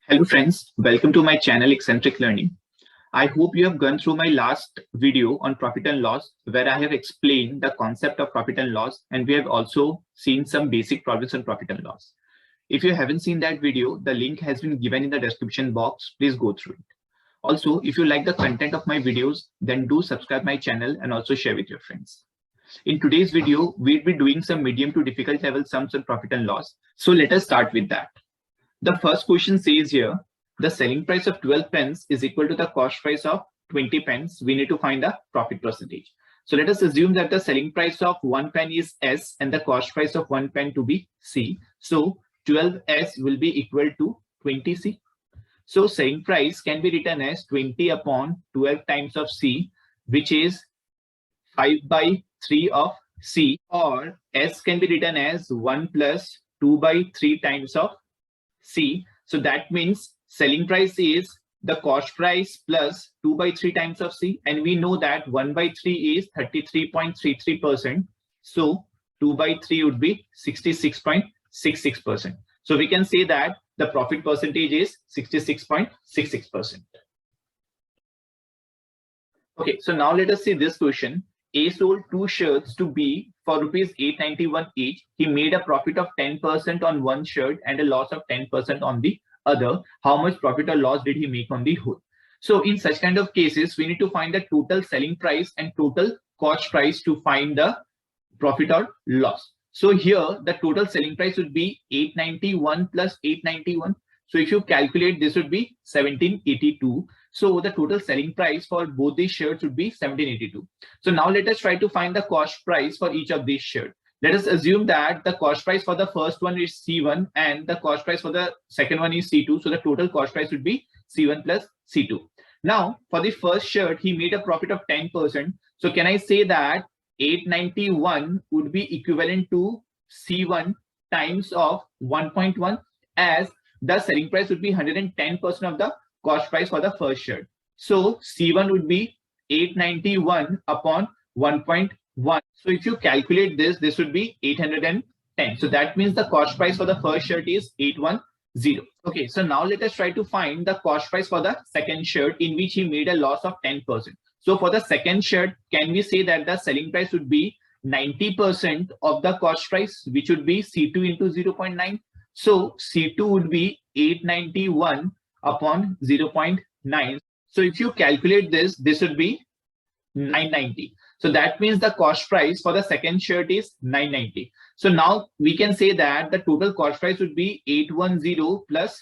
Hello friends, welcome to my channel Eccentric Learning. I hope you have gone through my last video on profit and loss where I have explained the concept of profit and loss, and we have also seen some basic problems on profit and loss. If you haven't seen that video, the link has been given in the description box. Please go through it. Also, if you like the content of my videos, then do subscribe my channel and also share with your friends. In today's video, we'll be doing some medium to difficult level sums on profit and loss. So let us start with that. The first question says here, the selling price of 12 pence is equal to the cost price of 20 pence. We need to find the profit percentage. So let us assume that the selling price of 1 pen is S and the cost price of 1 pen to be C. So 12S will be equal to 20C. So selling price can be written as 20 upon 12 times of C, which is 5 by 3 of C, or S can be written as 1 plus 2 by 3 times of C. So that means selling price is the cost price plus 2 by 3 times of C, and we know that 1 by 3 is 33.33%. So 2 by 3 would be 66.66%. So we can say that the profit percentage is 66.66%. Okay, so now let us see this question. A sold 2 shirts to B for rupees 891 each. He made a profit of 10% on one shirt and a loss of 10% on the other. How much profit or loss did he make on the whole? So in such kind of cases, we need to find the total selling price and total cost price to find the profit or loss. So here the total selling price would be 891 plus 891. So if you calculate, this would be 1782. So the total selling price for both these shirts would be 1782. So now let us try to find the cost price for each of these shirts. Let us assume that the cost price for the first one is C1 and the cost price for the second one is C2. So the total cost price would be C1 plus C2. Now for the first shirt, he made a profit of 10%. So can I say that 891 would be equivalent to C1 times of 1.1, as the selling price would be 110% of the cost price for the first shirt. So C1 would be 891 upon 1.1. So if you calculate this, this would be 810. So that means the cost price for the first shirt is 810. Okay, so now let us try to find the cost price for the second shirt in which he made a loss of 10%. So for the second shirt, can we say that the selling price would be 90% of the cost price, which would be C2 into 0.9. So C2 would be 891 upon 0.9. So if you calculate this, this would be 990. So that means the cost price for the second shirt is 990. So now we can say that the total cost price would be 810 plus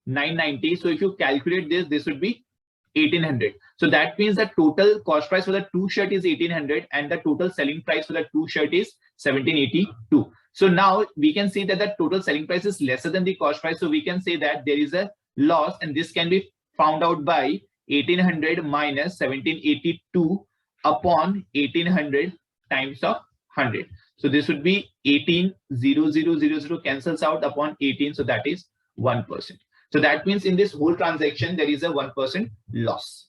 990. So if you calculate this, this would be 1800. So that means the total cost price for the two shirt is 1800 and the total selling price for the two shirt is 1782. So now we can see that the total selling price is lesser than the cost price. So we can say that there is a loss, and this can be found out by 1800 minus 1782 upon 1800 times of 100. So this would be 18,000 cancels out upon 18. So that is 1%. So that means in this whole transaction, there is a 1% loss.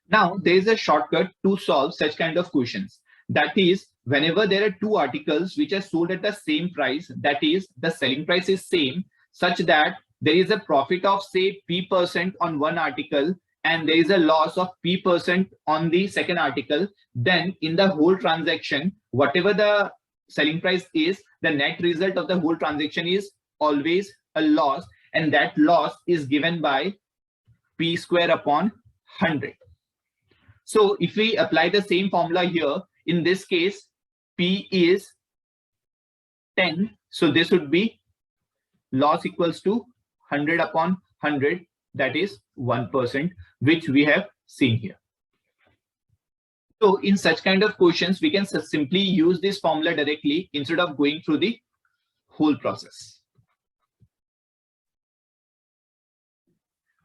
Now there is a shortcut to solve such kind of questions. That is, whenever there are two articles which are sold at the same price, that is the selling price is same, such that there is a profit of say P% on one article and there is a loss of P% on the second article, then in the whole transaction, whatever the selling price is, the net result of the whole transaction is always a loss, and that loss is given by P square upon 100. So if we apply the same formula here, in this case, P is 10. So this would be loss equals to 100 upon 100, that is 1%, which we have seen here. So in such kind of questions, we can simply use this formula directly instead of going through the whole process.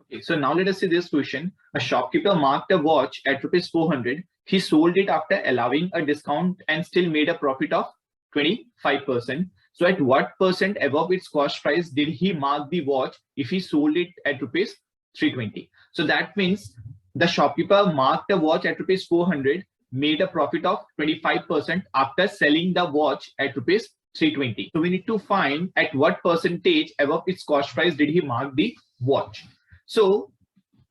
Okay, so now let us see this question. A shopkeeper marked a watch at rupees 400. He sold it after allowing a discount and still made a profit of 25%. So at what percent above its cost price did he mark the watch if he sold it at rupees 320? So that means the shopkeeper marked a watch at rupees 400, made a profit of 25% after selling the watch at rupees 320. So we need to find at what percentage above its cost price did he mark the watch. So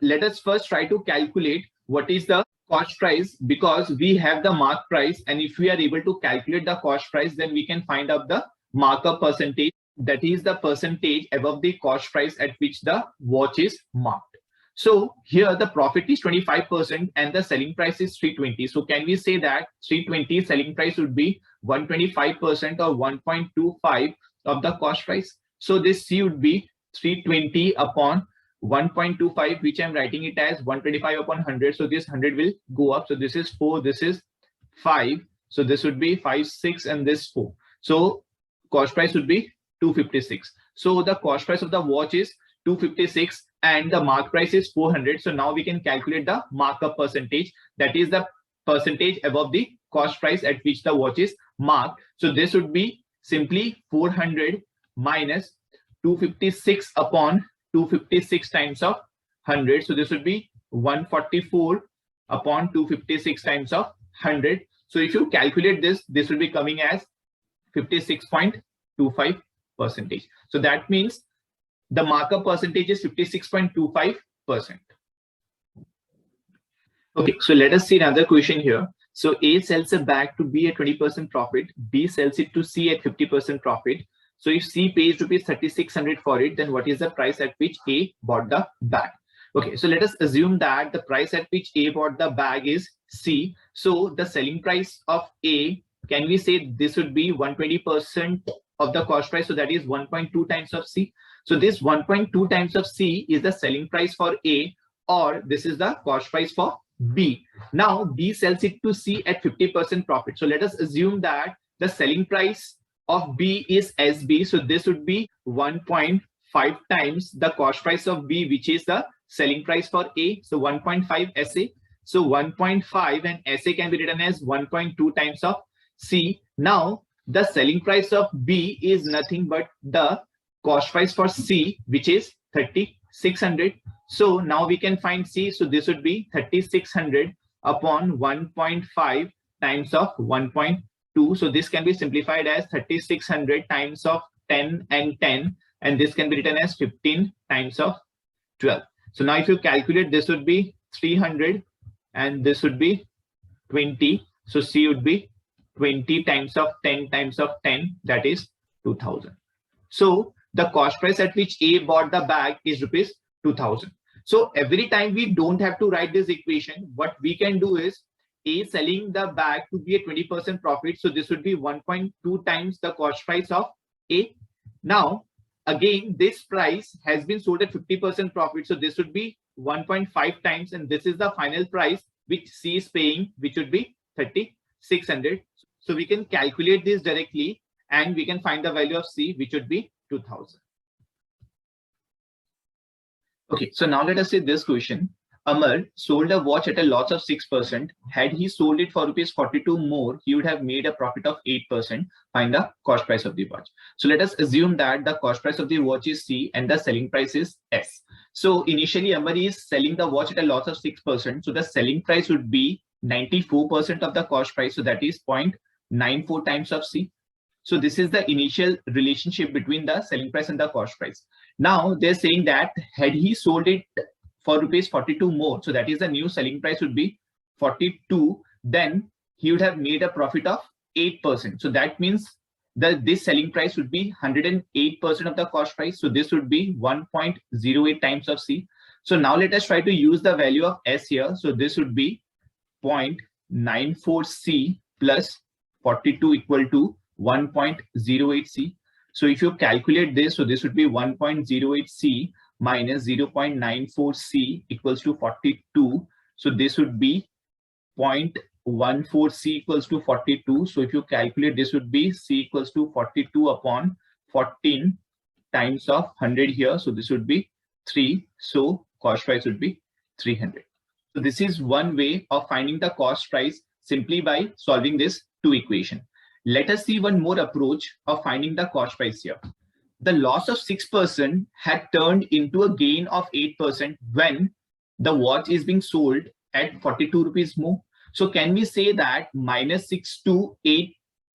let us first try to calculate what is the cost price, because we have the mark price, and if we are able to calculate the cost price, then we can find out the markup percentage, that is the percentage above the cost price at which the watch is marked. So here the profit is 25% and the selling price is 320. So can we say that 320 selling price would be 125% or 1.25 of the cost price? So this C would be 320 upon 1.25, which I'm writing it as 125 upon 100. So this 100 will go up. So this is 4, this is 5. So this would be 5, 6, and this 4. So cost price would be 256. So the cost price of the watch is 256 and the mark price is 400. So now we can calculate the markup percentage, that is the percentage above the cost price at which the watch is marked. So this would be simply 400 minus 256 upon 256 times of 100. So this would be 144 upon 256 times of 100. So if you calculate this, this will be coming as 56.25%. So that means the markup percentage is 56.25%. Okay, so let us see another question here. So A sells a bag to B at 20% profit, B sells it to C at 50% profit. So if C pays rupees 3,600 for it, then what is the price at which A bought the bag? Okay, so let us assume that the price at which A bought the bag is C. So the selling price of A, can we say this would be 120% of the cost price? So that is 1.2 times of C. So this 1.2 times of C is the selling price for A, or this is the cost price for B. Now B sells it to C at 50% profit. So let us assume that the selling price of B is SB. So this would be 1.5 times the cost price of B, which is the selling price for A. So 1.5 SA. So 1.5 and SA can be written as 1.2 times of C. Now the selling price of B is nothing but the cost price for C, which is 3,600. So now we can find C. So this would be 3,600 upon 1.5 times of 1.2. So this can be simplified as 3,600 times of 10 and 10, and this can be written as 15 times of 12. So now if you calculate, this would be 300 and this would be 20. So C would be 20 times of 10 times of 10, that is 2,000. So the cost price at which A bought the bag is rupees 2,000. So every time we don't have to write this equation, what we can do is A selling the bag to be a 20% profit. So this would be 1.2 times the cost price of A. Now, again, this price has been sold at 50% profit. So this would be 1.5 times, and this is the final price which C is paying, which would be 3,600. So we can calculate this directly and we can find the value of C, which would be 2,000. Okay, so now let us say this question. Amar sold a watch at a loss of 6%. Had he sold it for rupees 42 more, he would have made a profit of 8%. Find the cost price of the watch. So let us assume that the cost price of the watch is C and the selling price is S. So initially Amar is selling the watch at a loss of 6%. So the selling price would be 94% of the cost price. So that is 0.94 times of C. So this is the initial relationship between the selling price and the cost price. Now they're saying that had he sold it for rupees 42 more, so that is the new selling price would be 42, then he would have made a profit of 8%. So that means that this selling price would be 108% of the cost price. So this would be 1.08 times of C. So now let us try to use the value of S here. So this would be 0.94 C plus 42 equal to 1.08 C. So if you calculate this, so this would be 1.08 C minus 0.94 C equals to 42. So this would be 0.14 C equals to 42. So if you calculate, this would be C equals to 42 upon 14 times of 100 here. So this would be 3. So cost price would be 300. So this is one way of finding the cost price simply by solving this two equation. Let us see one more approach of finding the cost price here. The loss of 6% had turned into a gain of 8% when the watch is being sold at 42 rupees more. So can we say that minus 6 to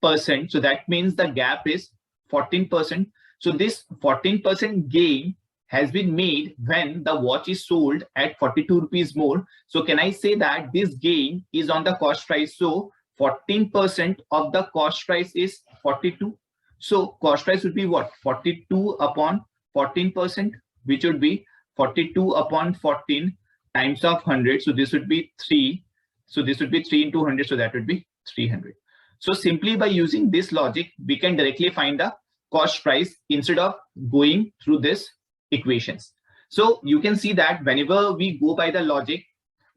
8%? So that means the gap is 14%. So this 14% gain has been made when the watch is sold at 42 rupees more. So can I say that this gain is on the cost price? So 14% of the cost price is 42. So cost price would be what? 42 upon 14%, which would be 42 upon 14 times of 100. So this would be 3. So this would be 3 into 100. So that would be 300. So simply by using this logic, we can directly find the cost price instead of going through this equations. So you can see that whenever we go by the logic,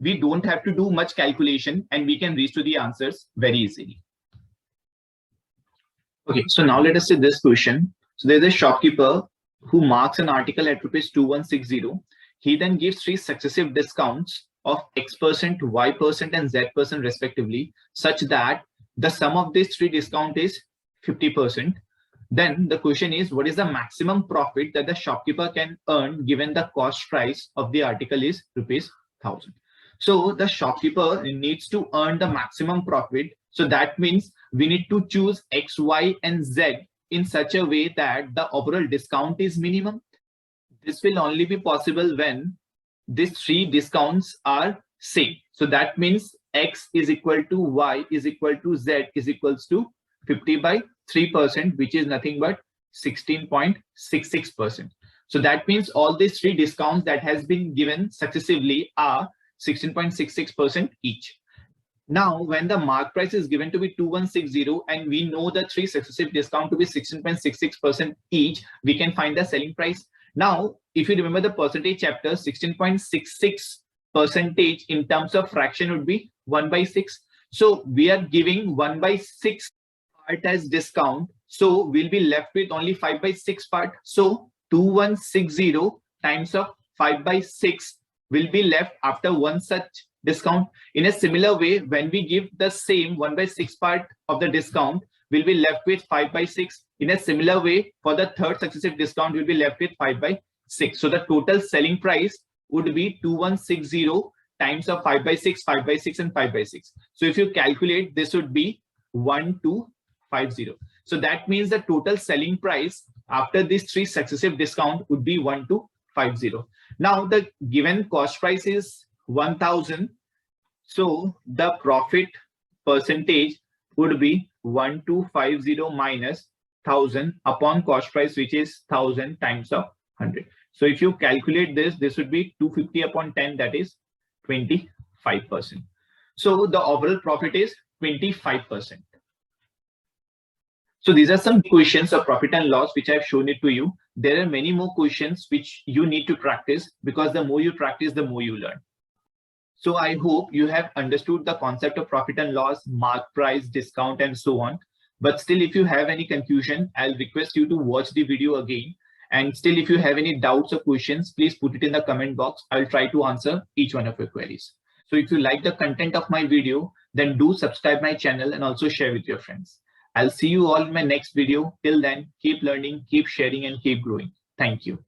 we don't have to do much calculation and we can reach to the answers very easily. Okay, so now let us see this question. So there's a shopkeeper who marks an article at rupees 2160. He then gives 3 successive discounts of X%, Y%, and Z% respectively, such that the sum of these 3 discount is 50%. Then the question is, what is the maximum profit that the shopkeeper can earn given the cost price of the article is rupees 1000? So the shopkeeper needs to earn the maximum profit. So that means we need to choose X, Y, and Z in such a way that the overall discount is minimum. This will only be possible when these 3 discounts are same. So that means X is equal to Y is equal to Z is equals to 50 by 3%, which is nothing but 16.66%. So that means all these 3 discounts that has been given successively are 16.66% each. Now, when the mark price is given to be 2160 and we know the 3 successive discount to be 16.66% each, we can find the selling price. Now, if you remember the percentage chapter, 16.66% in terms of fraction would be 1/6. So we are giving 1/6 part as discount. So we'll be left with only 5/6 part. So 2160 times of 5/6 will be left after one such discount. In a similar way, when we give the same 1/6 part of the discount, we'll be left with 5/6. In a similar way, for the third successive discount, we'll be left with 5/6. So the total selling price would be 2160 times of 5/6, 5/6, and 5/6. So if you calculate, this would be 1250. So that means the total selling price after these 3 successive discount would be 1250. Now the given cost price is 1000. So the profit percentage would be 1250 minus 1000 upon cost price, which is 1000 times of 100. So if you calculate this, this would be 250 upon 10, that is 25%. So the overall profit is 25%. So these are some questions of profit and loss which I have shown it to you. There are many more questions which you need to practice, because the more you practice, the more you learn. So I hope you have understood the concept of profit and loss, mark price, discount, and so on. But still, if you have any confusion, I'll request you to watch the video again. And still, if you have any doubts or questions, please put it in the comment box. I'll try to answer each one of your queries. So if you like the content of my video, then do subscribe my channel and also share with your friends. I'll see you all in my next video. Till then, keep learning, keep sharing, and keep growing. Thank you.